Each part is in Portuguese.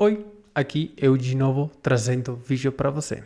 Oi, aqui eu de novo trazendo vídeo para você.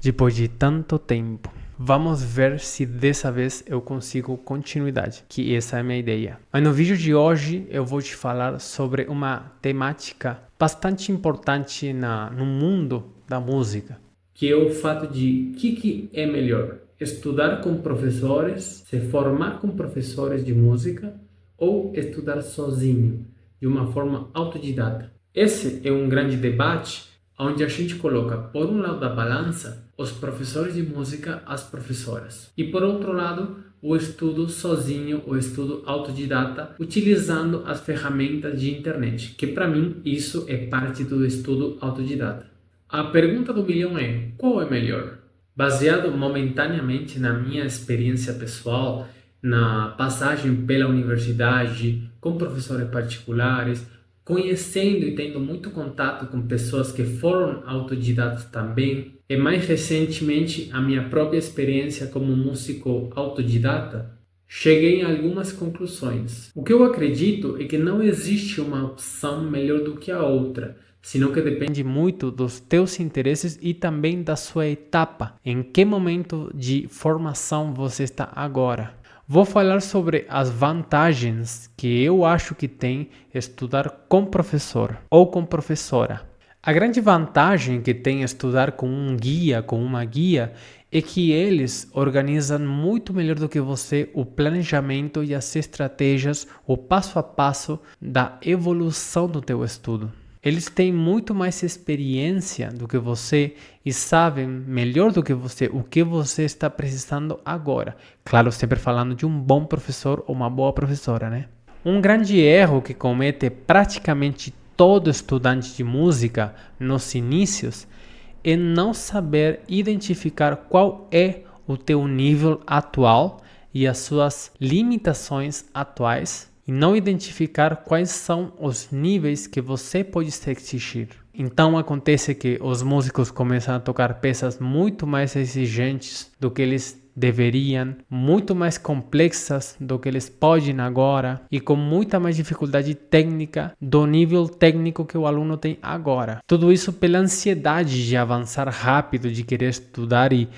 Depois de tanto tempo, vamos ver se dessa vez eu consigo continuidade, que essa é a minha ideia. Mas no vídeo de hoje eu vou te falar sobre uma temática bastante importante no mundo da música, que é o fato de que é melhor, estudar com professores, se formar com professores de música ou estudar sozinho, de uma forma autodidata. Esse é um grande debate onde a gente coloca, por um lado da balança, os professores de música, as professoras. E por outro lado, o estudo sozinho, o estudo autodidata, utilizando as ferramentas de internet, que para mim isso é parte do estudo autodidata. A pergunta do milhão é, qual é melhor? Baseado momentaneamente na minha experiência pessoal, na passagem pela universidade, com professores particulares, conhecendo e tendo muito contato com pessoas que foram autodidatas também, e mais recentemente a minha própria experiência como músico autodidata, cheguei a algumas conclusões. O que eu acredito é que não existe uma opção melhor do que a outra, senão que depende muito dos teus interesses e também da sua etapa, em que momento de formação você está agora. Vou falar sobre as vantagens que eu acho que tem estudar com professor ou com professora. A grande vantagem que tem estudar com um guia, com uma guia, é que eles organizam muito melhor do que você o planejamento e as estratégias, o passo a passo da evolução do teu estudo. Eles têm muito mais experiência do que você e sabem melhor do que você o que você está precisando agora. Claro, sempre falando de um bom professor ou uma boa professora, né? Um grande erro que comete praticamente todo estudante de música nos inícios é não saber identificar qual é o teu nível atual e as suas limitações atuais, e não identificar quais são os níveis que você pode exigir. Então acontece que os músicos começam a tocar peças muito mais exigentes do que eles deveriam, muito mais complexas do que eles podem agora e com muita mais dificuldade técnica do nível técnico que o aluno tem agora. Tudo isso pela ansiedade de avançar rápido, de querer estudar e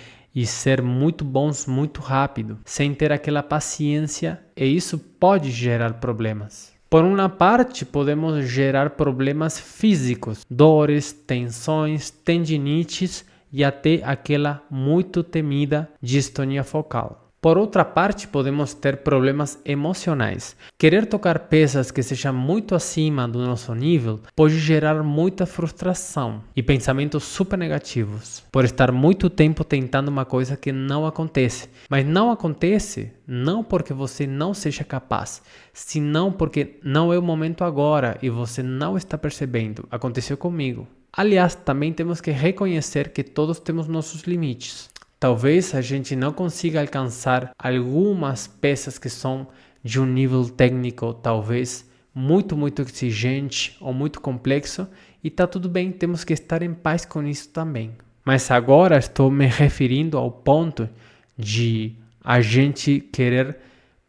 ser muito bons muito rápido, sem ter aquela paciência, e isso pode gerar problemas. Por uma parte, podemos gerar problemas físicos, dores, tensões, tendinites e até aquela muito temida distonia focal. Por outra parte, podemos ter problemas emocionais. Querer tocar peças que sejam muito acima do nosso nível pode gerar muita frustração e pensamentos super negativos, por estar muito tempo tentando uma coisa que não acontece. Mas não acontece não porque você não seja capaz, senão porque não é o momento agora e você não está percebendo. Aconteceu comigo. Aliás, também temos que reconhecer que todos temos nossos limites. Talvez a gente não consiga alcançar algumas peças que são de um nível técnico talvez muito exigente ou muito complexo, e tá tudo bem, temos que estar em paz com isso também. Mas agora estou me referindo ao ponto de a gente querer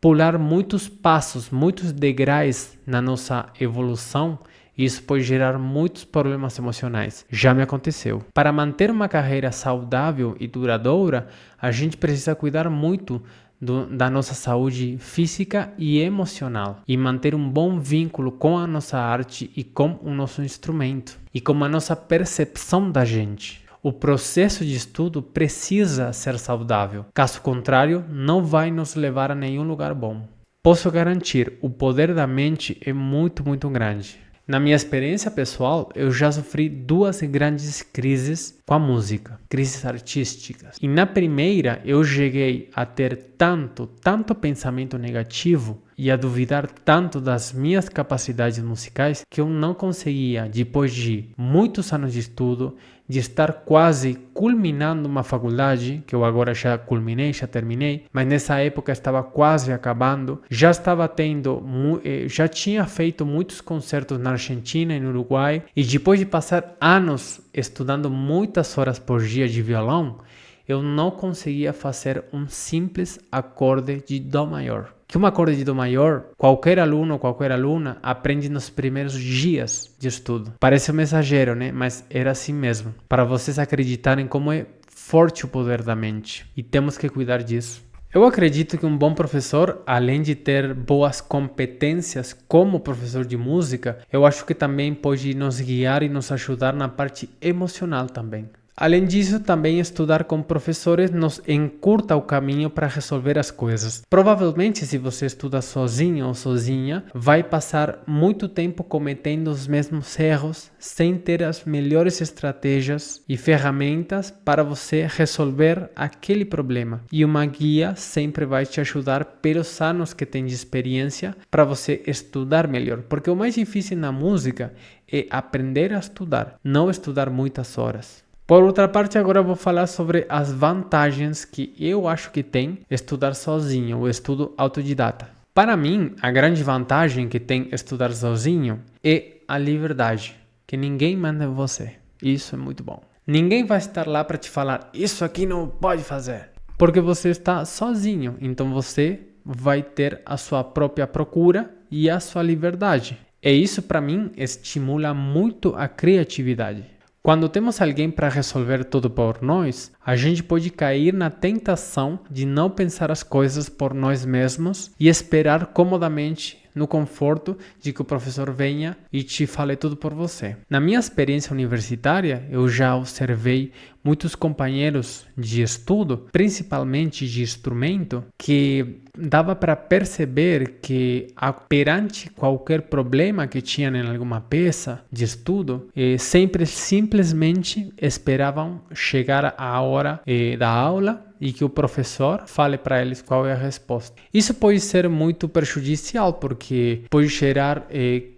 pular muitos passos, muitos degraus na nossa evolução. Isso pode gerar muitos problemas emocionais. Já me aconteceu. Para manter uma carreira saudável e duradoura, a gente precisa cuidar muito da nossa saúde física e emocional e manter um bom vínculo com a nossa arte e com o nosso instrumento e com a nossa percepção da gente. O processo de estudo precisa ser saudável. Caso contrário, não vai nos levar a nenhum lugar bom. Posso garantir, o poder da mente é muito grande. Na minha experiência pessoal, eu já sofri duas grandes crises com a música, crises artísticas. E na primeira, eu cheguei a ter tanto pensamento negativo e a duvidar tanto das minhas capacidades musicais que eu não conseguia, depois de muitos anos de estudo, de estar quase culminando uma faculdade, que eu agora já culminei, já terminei, mas nessa época estava quase acabando, já tinha feito muitos concertos na Argentina e no Uruguai, e depois de passar anos estudando muitas horas por dia de violão, eu não conseguia fazer um simples acorde de Dó maior. Que um acorde de Dó maior, qualquer aluno, qualquer aluna aprende nos primeiros dias de estudo. Parece um exagero, né? Mas era assim mesmo. Para vocês acreditarem como é forte o poder da mente. E temos que cuidar disso. Eu acredito que um bom professor, além de ter boas competências como professor de música, eu acho que também pode nos guiar e nos ajudar na parte emocional também. Além disso, também estudar com professores nos encurta o caminho para resolver as coisas. Provavelmente, se você estuda sozinho ou sozinha, vai passar muito tempo cometendo os mesmos erros sem ter as melhores estratégias e ferramentas para você resolver aquele problema. E uma guia sempre vai te ajudar pelos anos que tem de experiência para você estudar melhor. Porque o mais difícil na música é aprender a estudar, não estudar muitas horas. Por outra parte, agora eu vou falar sobre as vantagens que eu acho que tem estudar sozinho, o estudo autodidata. Para mim, a grande vantagem que tem estudar sozinho é a liberdade, que ninguém manda em você. Isso é muito bom. Ninguém vai estar lá para te falar, isso aqui não pode fazer, porque você está sozinho, então você vai ter a sua própria procura e a sua liberdade. E isso, para mim, estimula muito a criatividade. Quando temos alguém para resolver tudo por nós, a gente pode cair na tentação de não pensar as coisas por nós mesmos e esperar comodamente no conforto de que o professor venha e te fale tudo por você. Na minha experiência universitária, eu já observei muitos companheiros de estudo, principalmente de instrumento, que dava para perceber que perante qualquer problema que tinham em alguma peça de estudo, sempre simplesmente esperavam chegar a hora da aula e que o professor fale para eles qual é a resposta. Isso pode ser muito prejudicial porque pode gerar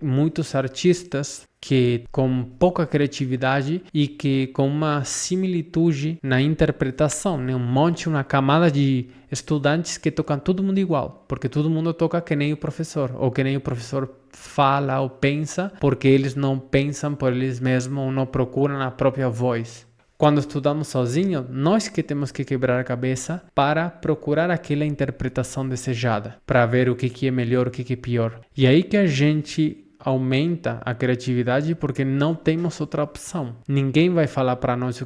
muitos artistas que com pouca criatividade e que com uma similitude na interpretação, né? Uma camada de estudantes que tocam todo mundo igual, porque todo mundo toca que nem o professor, ou que nem o professor fala ou pensa, porque eles não pensam por eles mesmos ou não procuram a própria voz. Quando estudamos sozinhos, nós que temos que quebrar a cabeça para procurar aquela interpretação desejada, para ver o que é melhor, o que é pior. E aí que a gente aumenta a criatividade porque não temos outra opção. Ninguém vai falar para nós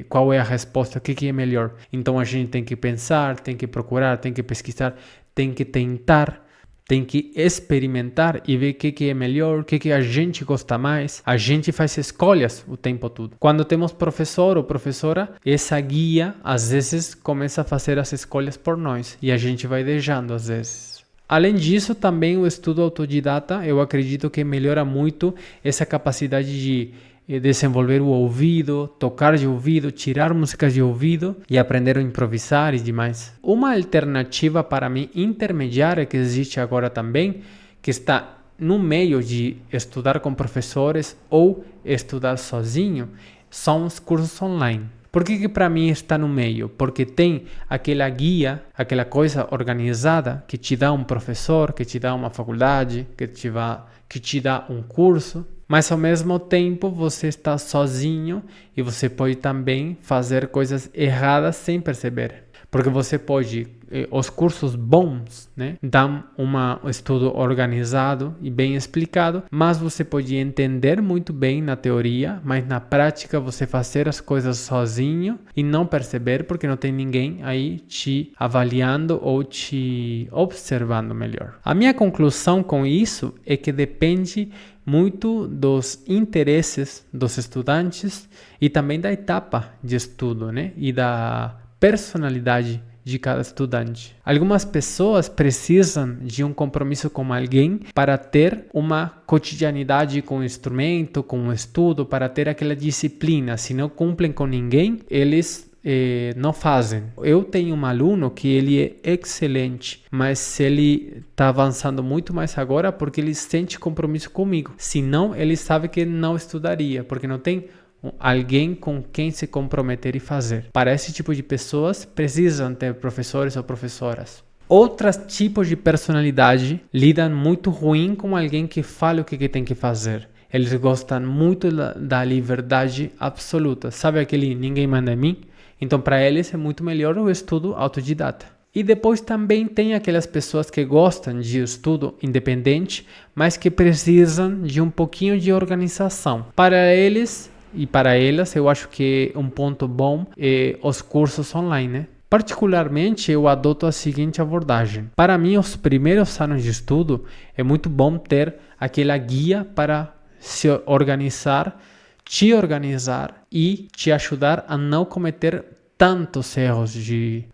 qual é a resposta, o que é melhor. Então a gente tem que pensar, tem que procurar, tem que pesquisar, tem que tentar, tem que experimentar e ver o que é melhor, o que a gente gosta mais. A gente faz escolhas o tempo todo. Quando temos professor ou professora, essa guia às vezes começa a fazer as escolhas por nós e a gente vai deixando às vezes. Além disso, também o estudo autodidata, eu acredito que melhora muito essa capacidade de desenvolver o ouvido, tocar de ouvido, tirar músicas de ouvido e aprender a improvisar e demais. Uma alternativa para mim intermediária que existe agora também, que está no meio de estudar com professores ou estudar sozinho, são os cursos online. Por que para mim está no meio? Porque tem aquela guia, aquela coisa organizada que te dá um professor, que te dá uma faculdade, que te dá um curso, mas ao mesmo tempo você está sozinho e você pode também fazer coisas erradas sem perceber. Porque você pode, os cursos bons, né, dão um estudo organizado e bem explicado, mas você pode entender muito bem na teoria, mas na prática você fazer as coisas sozinho e não perceber porque não tem ninguém aí te avaliando ou te observando melhor. A minha conclusão com isso é que depende muito dos interesses dos estudantes e também da etapa de estudo, né, e da personalidade de cada estudante. Algumas pessoas precisam de um compromisso com alguém para ter uma cotidianidade com o instrumento, com o estudo, para ter aquela disciplina. Se não cumprem com ninguém, eles não fazem. Eu tenho um aluno que ele é excelente, mas ele está avançando muito mais agora porque ele sente compromisso comigo. Senão, ele sabe que não estudaria, porque não tem alguém com quem se comprometer e fazer. Para esse tipo de pessoas, precisam ter professores ou professoras. Outros tipos de personalidade lidam muito ruim com alguém que fale o que tem que fazer. Eles gostam muito da liberdade absoluta. Sabe aquele ninguém manda em mim? Então, para eles é muito melhor o estudo autodidata. E depois também tem aquelas pessoas que gostam de estudo independente, mas que precisam de um pouquinho de organização. Para eles e para elas, eu acho que um ponto bom é os cursos online, né? Particularmente, eu adoto a seguinte abordagem. Para mim, os primeiros anos de estudo, é muito bom ter aquela guia para se organizar, te organizar e te ajudar a não cometer tantos erros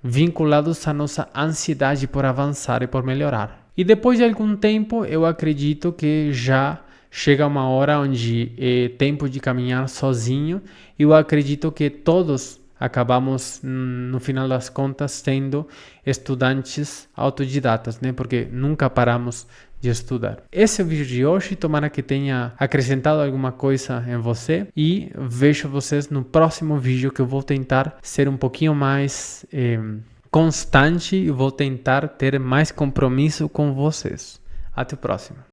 vinculados à nossa ansiedade por avançar e por melhorar. E depois de algum tempo, eu acredito que já chega uma hora onde é tempo de caminhar sozinho. Eu acredito que todos acabamos, no final das contas, sendo estudantes autodidatas, né? Porque nunca paramos de estudar. Esse é o vídeo de hoje, tomara que tenha acrescentado alguma coisa em você e vejo vocês no próximo vídeo, que eu vou tentar ser um pouquinho mais constante e vou tentar ter mais compromisso com vocês. Até o próximo.